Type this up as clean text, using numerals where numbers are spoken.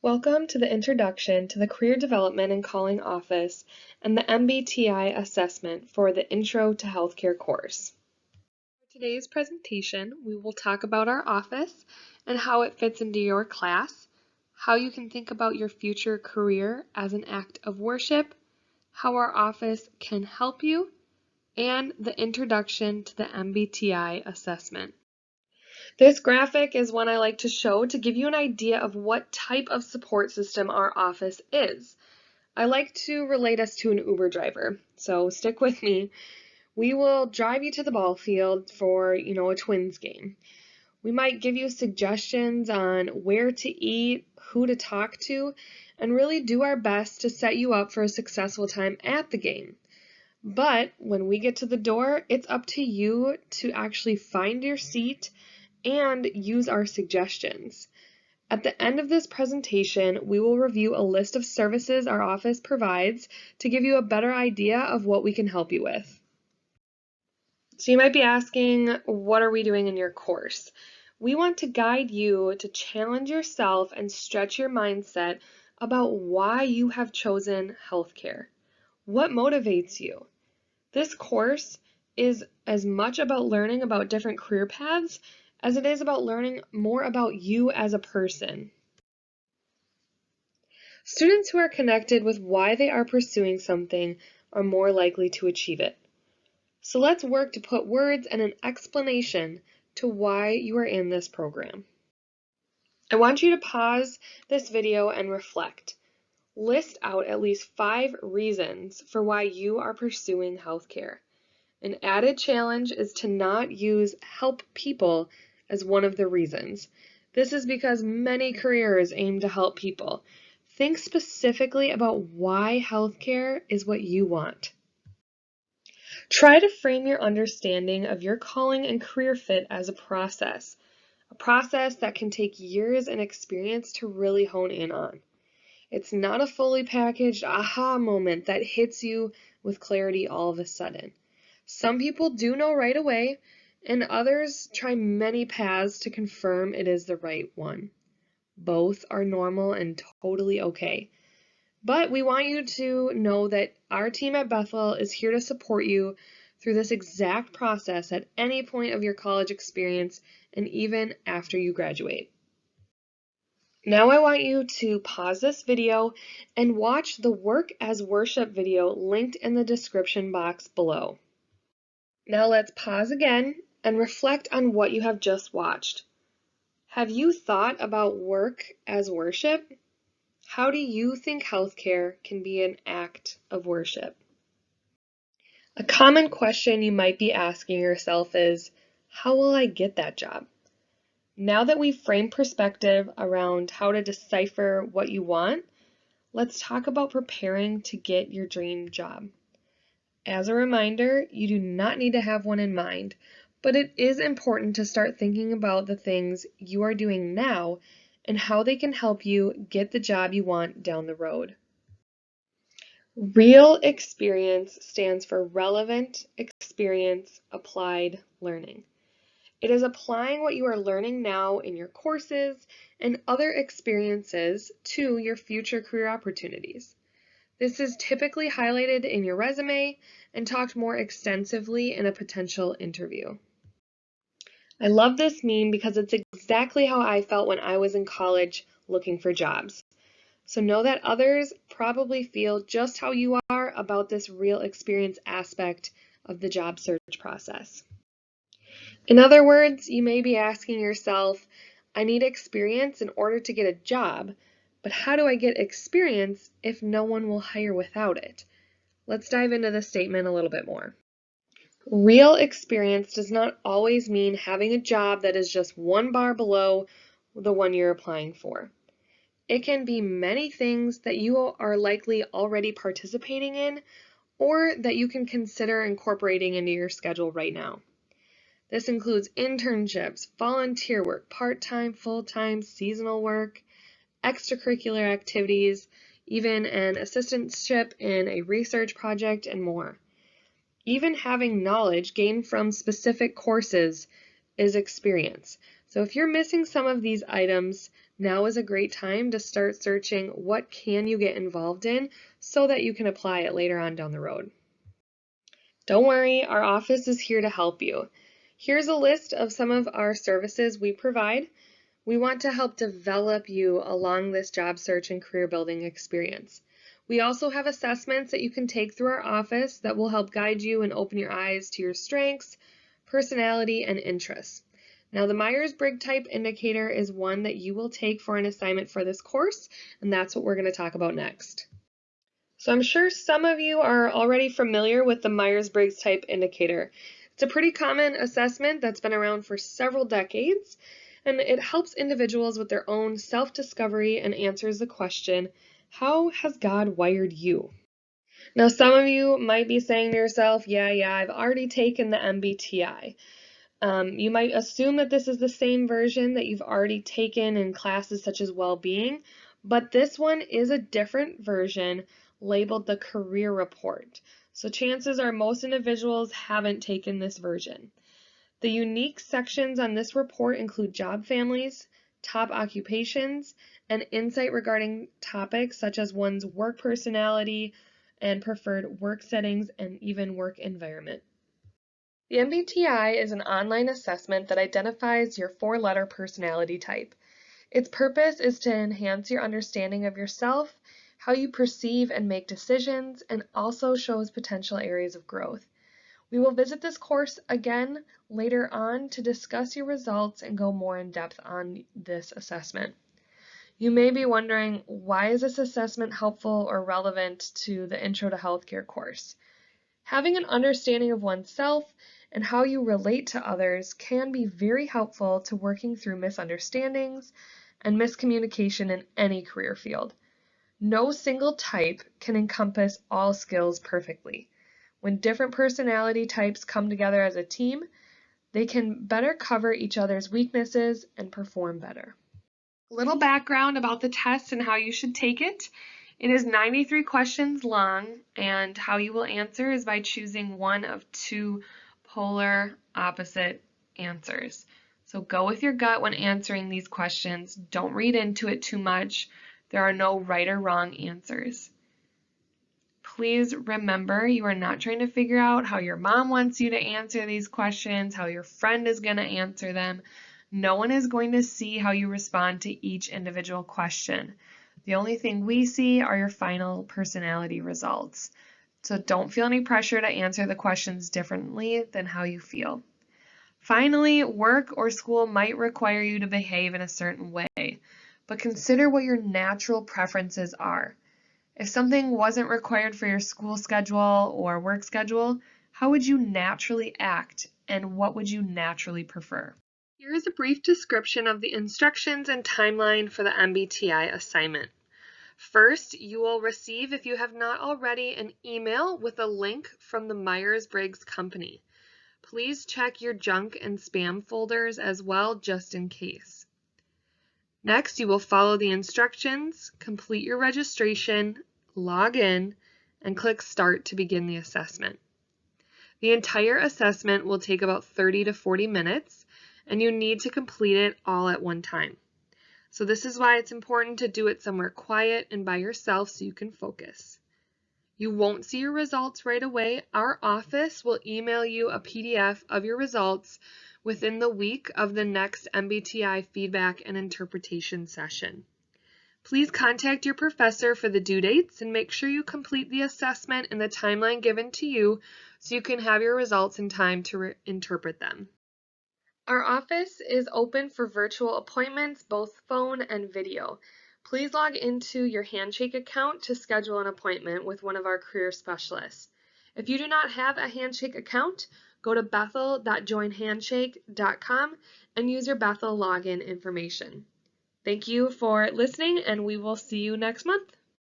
Welcome to the Introduction to the Career Development and Calling Office and the MBTI assessment for the Intro to Healthcare course. For today's presentation, we will talk about our office and how it fits into your class, how you can think about your future career as an act of worship, how our office can help you, and the introduction to the MBTI assessment. This graphic is one I like to show to give you an idea of what type of support system our office is. I like to relate us to an Uber driver, so stick with me. We will drive you to the ball field for, a Twins game. We might give you suggestions on where to eat, who to talk to, and really do our best to set you up for a successful time at the game. But when we get to the door, it's up to you to actually find your seat and use our suggestions. At the end of this presentation, we will review a list of services our office provides to give you a better idea of what we can help you with. So you might be asking, what are we doing in your course? We want to guide you to challenge yourself and stretch your mindset about why you have chosen healthcare. What motivates you? This course is as much about learning about different career paths as it is about learning more about you as a person. Students who are connected with why they are pursuing something are more likely to achieve it. So let's work to put words and an explanation to why you are in this program. I want you to pause this video and reflect. List out at least 5 reasons for why you are pursuing healthcare. An added challenge is to not use help people as one of the reasons. This is because many careers aim to help people. Think specifically about why healthcare is what you want. Try to frame your understanding of your calling and career fit as a process that can take years and experience to really hone in on. It's not a fully packaged aha moment that hits you with clarity all of a sudden. Some people do know right away, and others try many paths to confirm it is the right one. Both are normal and totally okay. But we want you to know that our team at Bethel is here to support you through this exact process at any point of your college experience and even after you graduate. Now I want you to pause this video and watch the Work as Worship video linked in the description box below. Now let's pause again and reflect on what you have just watched. Have you thought about work as worship? How do you think healthcare can be an act of worship? A common question you might be asking yourself is, how will I get that job? Now that we've framed perspective around how to decipher what you want, let's talk about preparing to get your dream job. As a reminder, you do not need to have one in mind, but it is important to start thinking about the things you are doing now and how they can help you get the job you want down the road. Real experience stands for relevant experience applied learning. It is applying what you are learning now in your courses and other experiences to your future career opportunities. This is typically highlighted in your resume and talked more extensively in a potential interview. I love this meme because it's exactly how I felt when I was in college looking for jobs. So know that others probably feel just how you are about this real experience aspect of the job search process. In other words, you may be asking yourself, I need experience in order to get a job, but how do I get experience if no one will hire without it? Let's dive into this statement a little bit more. Real experience does not always mean having a job that is just one bar below the one you're applying for. It can be many things that you are likely already participating in or that you can consider incorporating into your schedule right now. This includes internships, volunteer work, part-time, full-time, seasonal work, extracurricular activities, even an assistantship in a research project, and more. Even having knowledge gained from specific courses is experience. So if you're missing some of these items, Now is a great time to start searching what can you get involved in so that you can apply it later on down the road. Don't worry, our office is here to help you. Here's a list of some of our services we provide. We want to help develop you along this job search and career building experience. We also have assessments that you can take through our office that will help guide you and open your eyes to your strengths, personality, and interests. Now, the Myers-Briggs Type Indicator is one that you will take for an assignment for this course, and that's what we're going to talk about next. So I'm sure some of you are already familiar with the Myers-Briggs Type Indicator. It's a pretty common assessment that's been around for several decades, and it helps individuals with their own self-discovery and answers the question, how has God wired you? Now, some of you might be saying to yourself, yeah, I've already taken the MBTI. You might assume that this is the same version that you've already taken in classes such as well-being, but this one is a different version labeled the Career Report. So chances are most individuals haven't taken this version. The unique sections on this report include job families, top occupations, and insight regarding topics such as one's work personality and preferred work settings and even work environment. The MBTI is an online assessment that identifies your four-letter personality type. Its purpose is to enhance your understanding of yourself, how you perceive and make decisions, and also shows potential areas of growth. We will visit this course again later on to discuss your results and go more in depth on this assessment. You may be wondering, why is this assessment helpful or relevant to the Intro to Healthcare course? Having an understanding of oneself and how you relate to others can be very helpful to working through misunderstandings and miscommunication in any career field. No single type can encompass all skills perfectly. When different personality types come together as a team, they can better cover each other's weaknesses and perform better. A little background about the test and how you should take it. It is 93 questions long, and how you will answer is by choosing one of two polar opposite answers. So go with your gut when answering these questions. Don't read into it too much. There are no right or wrong answers. Please remember, you are not trying to figure out how your mom wants you to answer these questions, how your friend is going to answer them. No one is going to see how you respond to each individual question. The only thing we see are your final personality results. So don't feel any pressure to answer the questions differently than how you feel. Finally, work or school might require you to behave in a certain way, but consider what your natural preferences are. If something wasn't required for your school schedule or work schedule, how would you naturally act and what would you naturally prefer? Here is a brief description of the instructions and timeline for the MBTI assignment. First, you will receive, if you have not already, an email with a link from the Myers-Briggs company. Please check your junk and spam folders as well, just in case. Next, you will follow the instructions, complete your registration, log in, and click Start to begin the assessment. The entire assessment will take about 30 to 40 minutes, and you need to complete it all at one time. So this is why it's important to do it somewhere quiet and by yourself so you can focus. You won't see your results right away. Our office will email you a PDF of your results within the week of the next MBTI feedback and interpretation session. Please contact your professor for the due dates and make sure you complete the assessment in the timeline given to you so you can have your results in time to interpret them. Our office is open for virtual appointments, both phone and video. Please log into your Handshake account to schedule an appointment with one of our career specialists. If you do not have a Handshake account, go to bethel.joinhandshake.com and use your Bethel login information. Thank you for listening, and we will see you next month.